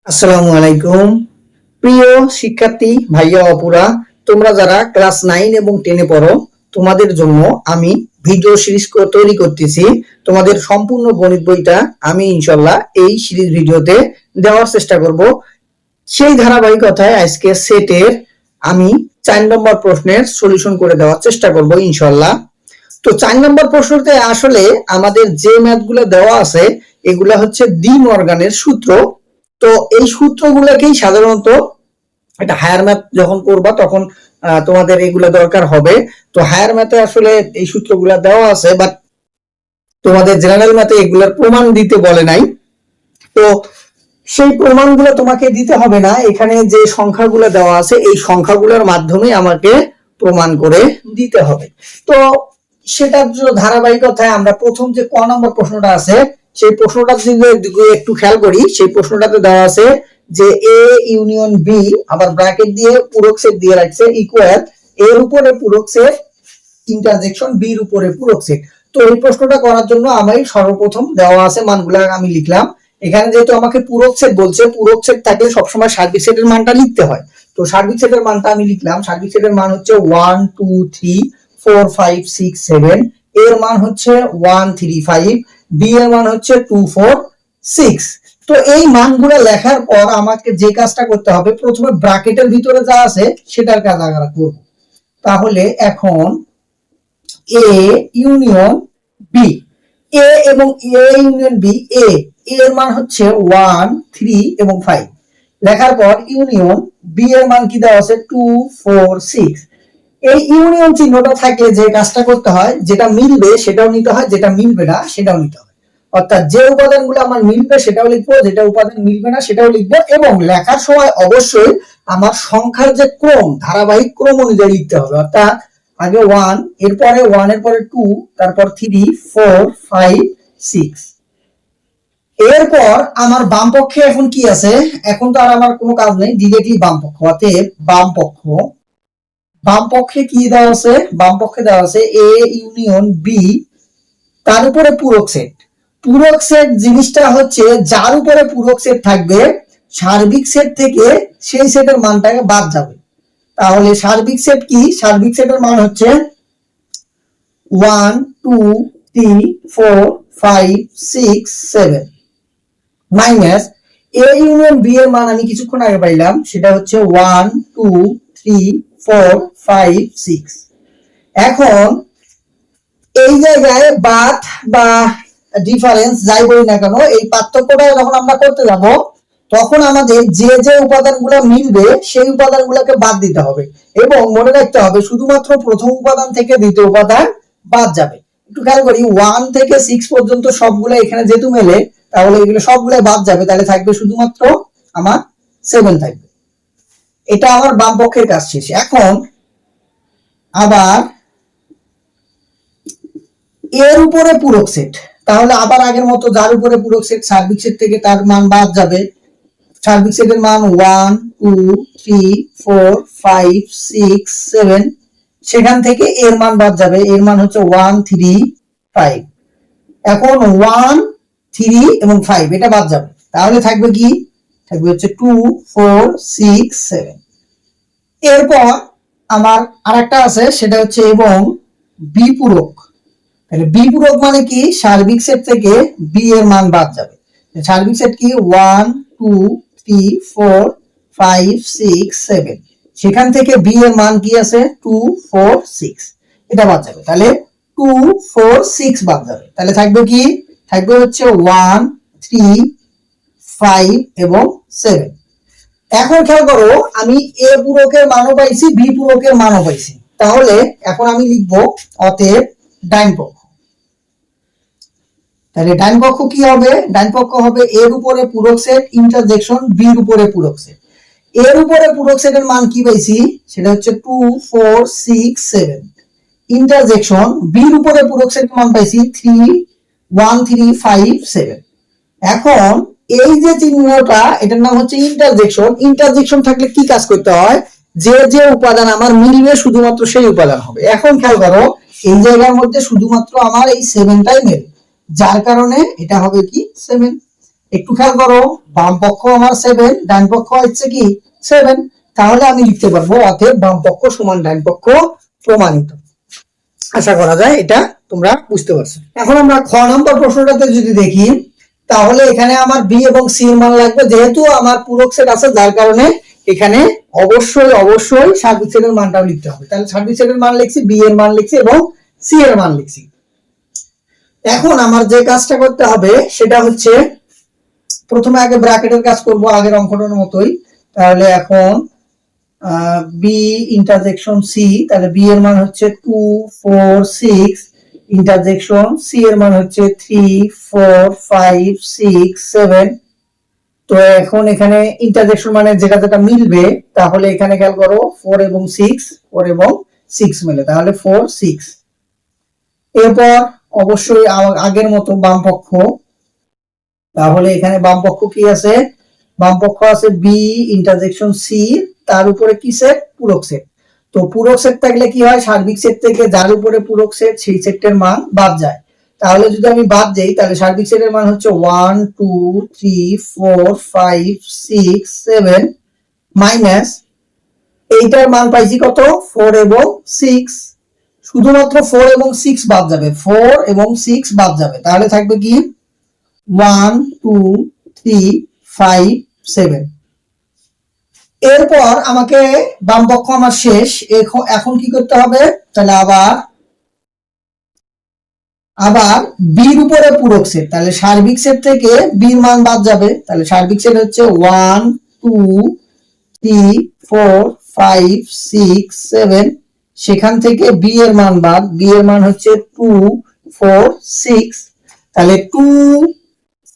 আসসালামু আলাইকুম প্রিয় শিক্ষার্থী ভাইয়া অপুরা, তোমরা যারা ক্লাস 9 এবং 10 এ পড়ো তোমাদের জন্য আমি ভিডিও সিরিজ তৈরি করতেছি। তোমাদের সম্পূর্ণ গণিত বইটা আমি ইনশাআল্লাহ এই সিরিজ ভিডিওতে দেওয়ার চেষ্টা করব। সেই ধারাবাহিকতায় আজকে সেটের আমি 4 নম্বর প্রশ্নের সলিউশন করে দেওয়ার চেষ্টা করব ইনশাআল্লাহ। তো 4 নম্বর প্রশ্নতে আসলে আমাদের যে ম্যাথগুলো দেওয়া আছে এগুলা হচ্ছে ডি মর্গানের সূত্র। তো এই সূত্রগুলোকেই সাধারণত এটা হায়ার ম্যাথ যখন করবা তখন তোমাদের এগুলা দরকার হবে। তো হায়ার ম্যাথে আসলে এই সূত্রগুলা দেওয়া আছে, বাট তোমাদের জেনারেল ম্যাথে এগুলার প্রমাণ দিতে বলে নাই। তো সেই প্রমাণগুলো তোমাকে দিতে হবে না, এখানে যে সংখ্যাগুলো দেওয়া আছে এই সংখ্যাগুলোর মাধ্যমে আমাকে প্রমাণ করে দিতে হবে। তো সেটার জন্য ধারাবাহিকতায় আমরা প্রথম যে ক নম্বর প্রশ্নটা আছে সেই প্রশ্নটা যদি একটু খেয়াল করি, সেই প্রশ্নটাতে দেওয়া আছে যে এ ইউনিয়ন বি, আবার ব্র্যাকেট দিয়ে পূরক সেট দিয়ে রাখছে ইকুয়াল এর উপরে পূরক সেট ইন্টারজেকশন বির উপরে পূরক সেট। তো এই প্রশ্নটা করার জন্য আমি সর্বপ্রথম দেওয়া আছে মানগুলো আমি লিখলাম। এখানে যেহেতু আমাকে পূরক সেট বলছে, পূরক সেট থাকলে সবসময় সার্বিক সেটের মানটা লিখতে হয়। তো সার্বিক সেটের মানটা আমি লিখলাম। সার্বিক সেটের মান হচ্ছে 1 2 3 4 5 6 7, এর মান হচ্ছে 1 3 5, বি এর মান হচ্ছে 2 4 6। তো এই মানগুলো লেখার পর আমাকে যে কাজটা করতে হবে, প্রথমে ব্র্যাকেটের ভিতরে যা আছে সেটার কাজ আমরা করব। তাহলে এখন এ ইউনিয়ন বি, এ এবং এ ইউনিয়ন বি, এ এর মান হচ্ছে 1 3 এবং 5 লেখার পর ইউনিয়ন বি এর মান কি দেওয়া আছে 2 4 6। এই ইউনিয়ন চিহ্নটা থাকলে যে কাজটা করতে হয়, যেটা মিলবে সেটাও নিতে হয়, যেটা মিলবে না সেটাও নিতে হয়। অর্থাৎ যে উপাদানগুলো আমার মিলবে সেটাও লিখবো, যেটা উপাদান মিলবে না সেটাও লিখবো, এবং লেখার সময় অবশ্যই আমার সংখ্যার যে ক্রম, ধারাবাহিক ক্রম অনুযায়ী লিখতে হবে। অর্থাৎ আগে 1, এরপরে 1 এর পরে 2, তারপর 3 4 5 6। এরপর আমার বাম পক্ষে এখন কি আছে, এখন তো আর আমার কোনো কাজ নেই, ডিরেক্টলি বাম পক্ষ। অতএব বাম পক্ষে কি দেওয়া আছে, বাম পক্ষে দেওয়া আছে এ ইউনিয়ন বি, তার উপরে পূরক সেট। পূরক সেট জিনিসটা হচ্ছে যার উপরে পূরক সেট থাকবে সার্বিক সেট থেকে সেই সেটের মানটাকে বাদ যাবে। তাহলে সার্বিক সেট কি, সার্বিক সেটের মান হচ্ছে 1 2 3 4 5 6 7 মাইনাস এ ইউনিয়ন বি এর মান আমি কিছুক্ষণ আগে পাইলাম, সেটা হচ্ছে 1 2 3 4 5 6। এখন এই জায়গায় বাদ বা ডিফারেন্স যাই বলি না কেন, এই পার্থক্যটা যখন আমরা করতে যাব তখন আমাদের যে যে উপাদানগুলো মিলবে সেই উপাদানগুলোকে বাদ দিতে হবে, এবং মনে রাখতে হবে শুধুমাত্র প্রথম উপাদান থেকে দ্বিতীয় উপাদান বাদ যাবে। একটু খেয়াল করি, 1 থেকে 6 পর্যন্ত সবগুলো এখানে যেহেতু মেলে তাহলে এগুলো সবগুলো বাদ যাবে, তাহলে থাকবে শুধুমাত্র আমার 7 থাকবে। এটা আমার বাম পক্ষের কাজ শেষ। এখন আবার এর উপরে পূরক সেট, তাহলে আবার আগের মতো যার উপরে পূরক সেট সার্বিক সেট থেকে তার মান বাদ যাবে। সার্বিক সেটের মান 1 2 3 4 5 6 7, সেখান থেকে এর মান বাদ যাবে, এর মান হচ্ছে 1 3 5। এখন 1 3 এবং 5 এটা বাদ যাবে, তাহলে থাকবে কি, থাকবে হচ্ছে 2 4 6 7। এরপর আমার আরেকটা আছে, সেটা হচ্ছে এবং বি পূরক। তাহলে বি পূরক মানে কি, সার্বিক সেট থেকে বি এর মান বাদ যাবে। সার্বিক সেট কি 1 2 3 4 5 6 7, সেখান থেকে বি এর মান কি আছে 2 4 6, এটা বাদ যাবে। তাহলে 2 4 6 বাদ যাবে, তাহলে থাকবে কি, থাকবে হচ্ছে 1 3 5 এবং 7। এখন খেয়াল করো, আমি এ পূরকের মানও পাইছি, বি পূরকের মানও পাইছি, তাহলে এখন আমি লিখবো অতএব ডান পক্ষ। তাহলে ডান পক্ষ কি হবে, ডান পক্ষ হবে এর উপরে পূরক সেট ইন্টারজেকশন বির উপরে পূরক সেট। এর উপরে পূরক সেটের মান কি পাইছি, সেটা হচ্ছে 2 4 6 7, ইন্টারজেকশন বির উপরে পূরক সেটের মান পাইছি 3 1 3 5 7। এখন এই যে চিহ্নটা, এটার নাম হচ্ছে ইন্টারজেকশন। ইন্টারজেকশন থাকলে কি কাজ করতে হয়, যে যে উপাদান আমার মিলবে শুধুমাত্র সেই উপাদান হবে। এখন খেয়াল করো, এই জায়গার মধ্যে শুধুমাত্র আমার এই 7টাই মেলে, যার কারণে এটা হবে কি 7। একটু খেয়াল করো, বাম পক্ষ আমার 7, ডান পক্ষ হচ্ছে কি 7, তাহলে আমি লিখতে পারবো অতএব বাম পক্ষ সমান ডান পক্ষ প্রমাণিত। আশা করা যায় এটা তোমরা বুঝতে পারছো। এখন আমরা খ নম্বর প্রশ্নটাতে যদি দেখি, তাহলে এখানে আমার বি এবং সি এর মান লাগবে, যেহেতু আমার পূরক সেট আছে যার কারণে এখানে অবশ্যই সার্বিক সেটের মানটাও লিখতে হবে। তাহলে সার্বিক সেটের মান লিখছি, বি এর মান লিখছি এবং সি এর মান লিখছি। এখন আমার যে কাজটা করতে হবে সেটা হচ্ছে, প্রথমে আগে ব্র্যাকেটের কাজ করব আগের অঙ্কটার মতোই। তাহলে এখন বি ইন্টারসেকশন সি, তাহলে বি এর মান হচ্ছে 2 4 6 ইন্টারসেকশন সি এর মান হচ্ছে 3 4 5 6 7। তো এখন এখানে ইন্টারসেকশন মানে যেটা যেটা মিলবে, তাহলে এখানে খেয়াল করো 4 এবং 6 মিলে, তাহলে 4 6। এরপর অবশ্যই আগের মতো বাম পক্ষ, তাহলে এখানে বাম পক্ষ কি আছে, বাম পক্ষ আছে বি ইন্টারসেকশন সি, তার উপরে কি সেট, পূরক সেট। তো পূরক সেট থাকলে কি হয়, সার্বিক সেট থেকে যার উপরে পূরক সেট সেই সেটের মান বাদ যায়। তাহলে যদি আমি বাদ দেই, তাহলে সার্বিক সেটের মান হচ্ছে 1 2 3 4 5 6 7 মাইনাস এইটার মান পাইছি কত, 4 এবং 6। শুধুমাত্র 4 এবং 6 বাদ যাবে, 4 এবং 6 বাদ যাবে, তাহলে থাকবে কি 1 2 3 5 7। এরপর আমাকে বাম পক্ষ আমার শেষ, এখন কি করতে হবে, তাহলে আবার বির উপরে পূরক সেট, তাহলে সার্বিক সেট থেকে বির মান বাদ যাবে, তাহলে সার্বিক সেট হচ্ছে 1 2 3 4 5 6 7, সেখান থেকে বি এর মান বাদ, বি এর মান হচ্ছে 2 4 6, তাহলে 2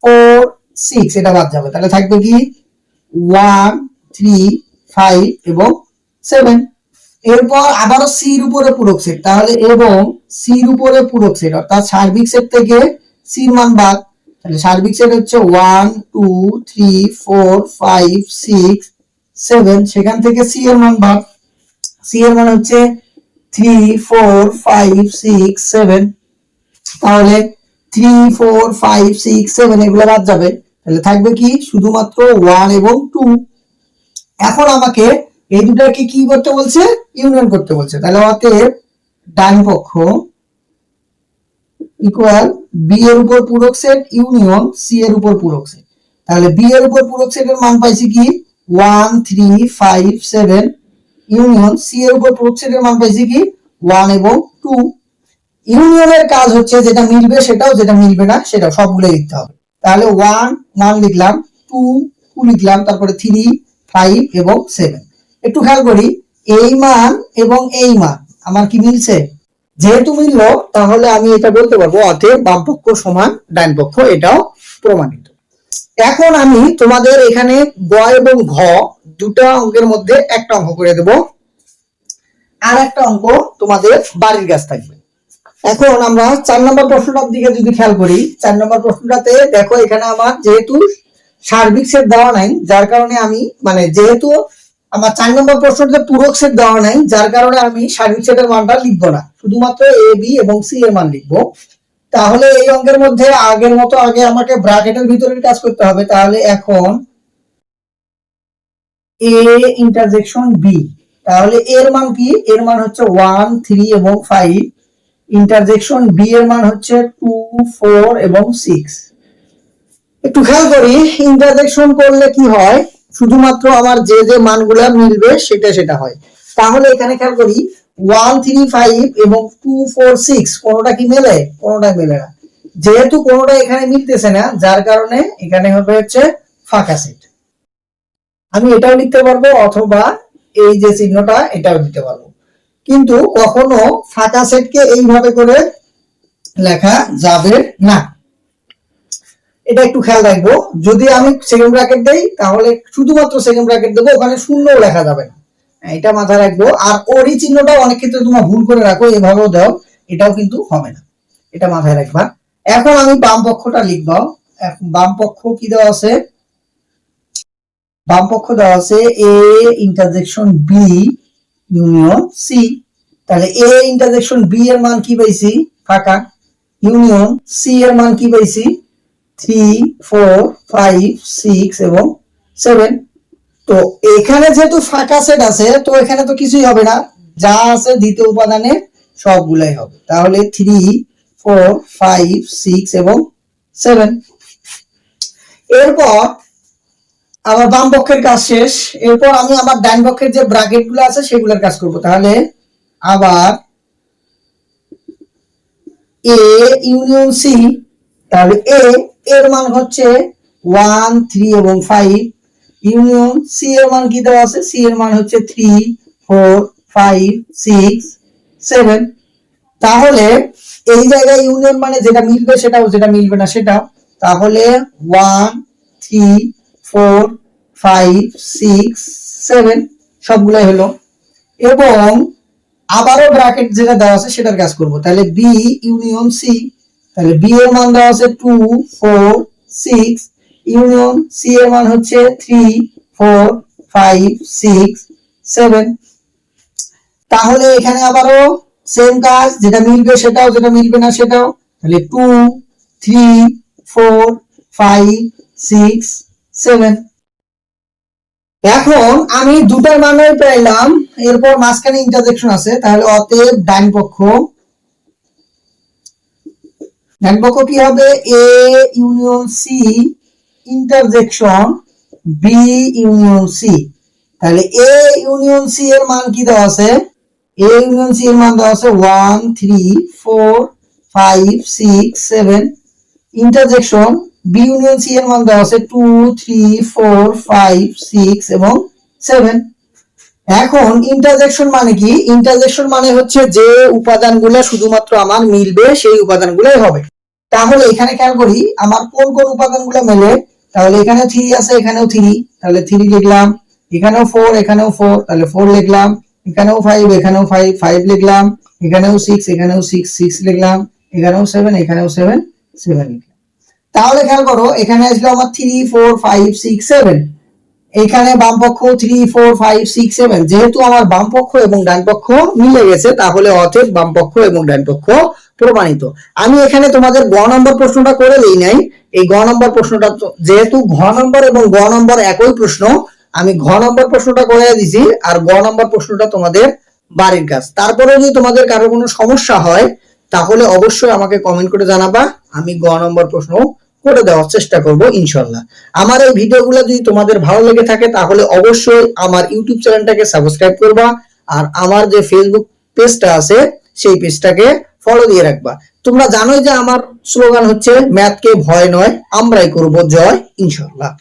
4 6 এটা বাদ যাবে, তাহলে থাকবে কি 1 3 5 এবং 7। এরপর আবারও সির উপরে পূরক সেট, তাহলে এবং সির উপরে পূরক সেট অর্থাৎ সার্বিক সেট থেকে সির মান বাদ, তাহলে সার্বিক সেট হচ্ছে 1 2 3 4 5 6 7, সেখান থেকে সি এর মান বাদ, সি এর মান হচ্ছে 3 4 5 6 7, তাহলে 3 4 5 6 7 এগুলো বাদ যাবে, তাহলে থাকবে কি শুধুমাত্র 1 এবং 2। এখন আমাকে এই দুটাকে কি করতে বলছে, ইউনিয়ন করতে বলছে, তাহলে অতএব ডান পক্ষ ইকুয়াল বি এর উপর পূরক সেট ইউনিয়ন সি এর উপর পূরক সেট। তাহলে বি এর উপর পূরক সেটের মান পাইছি কি 1 3 5 7 ইউনিয়ন সি এর উপর পূরক সেটের মান পাইছি কি 1 এবং 2। ইউনিয়নের কাজ হচ্ছে যেটা মিলবে সেটাও, যেটা মিলবে না সেটাও, সবগুলো লিখতে হবে। তাহলে 1 লিখলাম, 2 লিখলাম, তারপরে 3 5 এবং 7। একটু খেয়াল করি, এই মান এবং এই মান আমার কি মিলছে, যেহেতু মিললো তাহলে আমি এটা বলতে পারবো অতএব বাম পক্ষ সমান ডান পক্ষ, এটাও প্রমাণিত। এখন আমি তোমাদের এখানে গ এবং ঘ দুটা অঙ্কের মধ্যে একটা অঙ্ক করে দেব, আর একটা অঙ্ক তোমাদের বাড়ির কাজ থাকবে। এখন আমরা 4 নম্বর প্রশ্নটার দিকে যদি খেয়াল করি, 4 নম্বর প্রশ্নটাতে দেখো এখানে আমার যেহেতু সার্বিক সেট দেওয়া নাই, যার কারণে আমি যেহেতু আমার 4 নম্বর প্রশ্নটাতে পূরক সেট দেওয়া নাই, যার কারণে আমি সার্বিক সেটের মানটা লিখবো না, শুধুমাত্র এ বি এবং সি এর মান লিখবো। তাহলে এই অঙ্কের মধ্যে আগের মতো আগে আমাকে ব্র্যাকেটের ভিতরের কাজ করতে হবে। তাহলে এখন এ ইন্টারসেকশন বি, তাহলে এর মান কি, এর মান হচ্ছে 1 3 এবং 5, ইন্টারসেকশন বি এর মান হচ্ছে 2 4 এবং 6। একটু খেয়াল করি, ইন্টারসেকশন করলে কি হয়, শুধুমাত্র আমার যে যে মানগুলো মিলবে সেটা হয়। তাহলে এখানে খেয়াল করি 1 3 5 এবং 2 4 6 কোনোটা কি মেলে, কোনোটা মেলে না। যেহেতু কোনোটা এখানে মিলতেছে না, যার কারণে এখানে হবে হচ্ছে ফাঁকা সেট। আমি এটাও লিখতে পারবো অথবা এই যে চিহ্নটা এটাও দিতে পারবো, কিন্তু কখনো ফাঁকা সেটকে এইভাবে করে লেখা যাবে না, এটা একটু খেয়াল রাখবো। যদি আমি সেকেন্ড ব্র্যাকেট দেই তাহলে শুধুমাত্র সেকেন্ড ব্র্যাকেট দেবো, ওখানে শূন্যও লেখা যাবে না, এটা মাথায় রাখবো। আর ওরই চিহ্নটা অনেক ক্ষেত্রে তোমরা ভুল করে রাখো, এভাবেও দাও, এটাও কিন্তু হবে না, এটা মাথায় রাখবা। এখন আমি বাম পক্ষটা লিখবো। বাম পক্ষ কি দেওয়া আছে, বাম পক্ষ দেওয়া আছে A intersection B union C, তাহলে এ ইন্টারসেকশন বি এর মান কি পাইছি, ফাঁকা, ইউনিয়ন সি এর মান কি পাইছি 3 4 5 6 এবং 7। তো এখানে যেহেতু ফাঁকা সেট আছে, তো এখানে তো কিছুই হবে না, যা আছে দ্বিতীয় উপাদানে সবগুলাই হবে। তাহলে 3 4 5 6 এবং 7। এরপর আমার বাম পক্ষের কাজ শেষ। এরপর আমি আমার ডান পক্ষের যে ব্র্যাকেট গুলো আছে সেগুলোর কাজ করব। তাহলে আবার এ ইউনিয়ন সি, তাহলে এ এর মান হচ্ছে 1 3 এবং 5, ইউনিয়ন সি এর মান কি দেওয়া আছে, সি এর মান হচ্ছে 3 4 5 6 7। তাহলে এই জায়গায় ইউনিয়ন মানে যেটা মিলবে সেটাও, যেটা মিলবে না সেটাও। তাহলে 1 3 4 5 6 7 সবগুলাই হলো। এবং আবারও ব্র্যাকেট যেটা দেওয়া আছে সেটার কাজ করব। তাহলে বি ইউনিয়ন সি, তাহলে বি এর মান দেওয়া আছে 2 4 6, ইউনিয়ন সি এর মান হচ্ছে 3 4 5 6 7। তাহলে এখানে আবারও সেম কাজ, যেটা মিলবে সেটাও, যেটা মিলবে না সেটাও। তাহলে 2 3 4 5 6 7। এখন আমি দুটার মানই পেলাম, এরপর মাঝখানে ইন্টারসেকশন আছে। তাহলে অতএব ডান পক্ষ কি হবে, A union C intersection B union C. তাহলে এ ইউনিয়ন সি এর মান কি দেওয়া আছে, এ ইউনিয়ন সি এর মান দেওয়া আছে 1 3 4 5 6 7, ইন্টারসেকশন বি ইউনিয়ন সি এর মান দেওয়া আছে 2 3 4 5 6 এবং 7। এখন ইন্টারসেকশন মানে কি, ইন্টারসেকশন মানে হচ্ছে যে উপাদানগুলো শুধুমাত্র আমার মিলবে সেই উপাদানগুলোই হবে। তাহলে এখানে খেয়াল করি আমার কোন কোন উপাদানগুলো মেলে। তাহলে এখানে 3 আছে, এখানেও 3, তাহলে 3 লিখলাম। এখানেও 4, এখানেও 4, তাহলে 4 লিখলাম। এখানেও 5, এখানেও 5, 5 লিখলাম। এখানেও 6, এখানেও 6, 6 লিখলাম। এখানেও 7, এখানেও 7, 7 লিখলাম। তাহলে খেয়াল করো এখানে আসলো আমার 3 4 5 6 7, এখানে বাম পক্ষ 3 4 5 6 7। যেহেতু আমার বাম পক্ষ এবং ডান পক্ষ মিলে গেছে, তাহলে অতএব বাম পক্ষ এবং ডান পক্ষ প্রমাণিত। আমি এখানে তোমাদের গ নম্বর প্রশ্নটা করে দেই নাই। এই গ নম্বর প্রশ্নটা যেহেতু ঘ নম্বর এবং গ নম্বর একই প্রশ্ন, আমি ঘ নম্বর প্রশ্নটা করে দিয়েছি, আর গ নম্বর প্রশ্নটা তোমাদের বাড়ির কাজ। তারপরে যদি তোমাদের কারো কোনো সমস্যা হয় তাহলে অবশ্যই আমাকে কমেন্ট করে জানাবা, আমি গ নম্বর প্রশ্ন করে দেওয়ার চেষ্টা করব ইনশাআল্লাহ। আমার এই ভিডিওগুলো যদি তোমাদের ভালো লেগে থাকে তাহলে অবশ্যই আমার ইউটিউব চ্যানেলটাকে সাবস্ক্রাইব করবা, আর আমার যে ফেসবুক পেজটা আছে সেই পেজটাকে ফলো দিয়ে রাখবা। তোমরা জানোই যে আমার স্লোগান হচ্ছে ম্যাথকে ভয় নয় আমরাই করব জয় ইনশাআল্লাহ।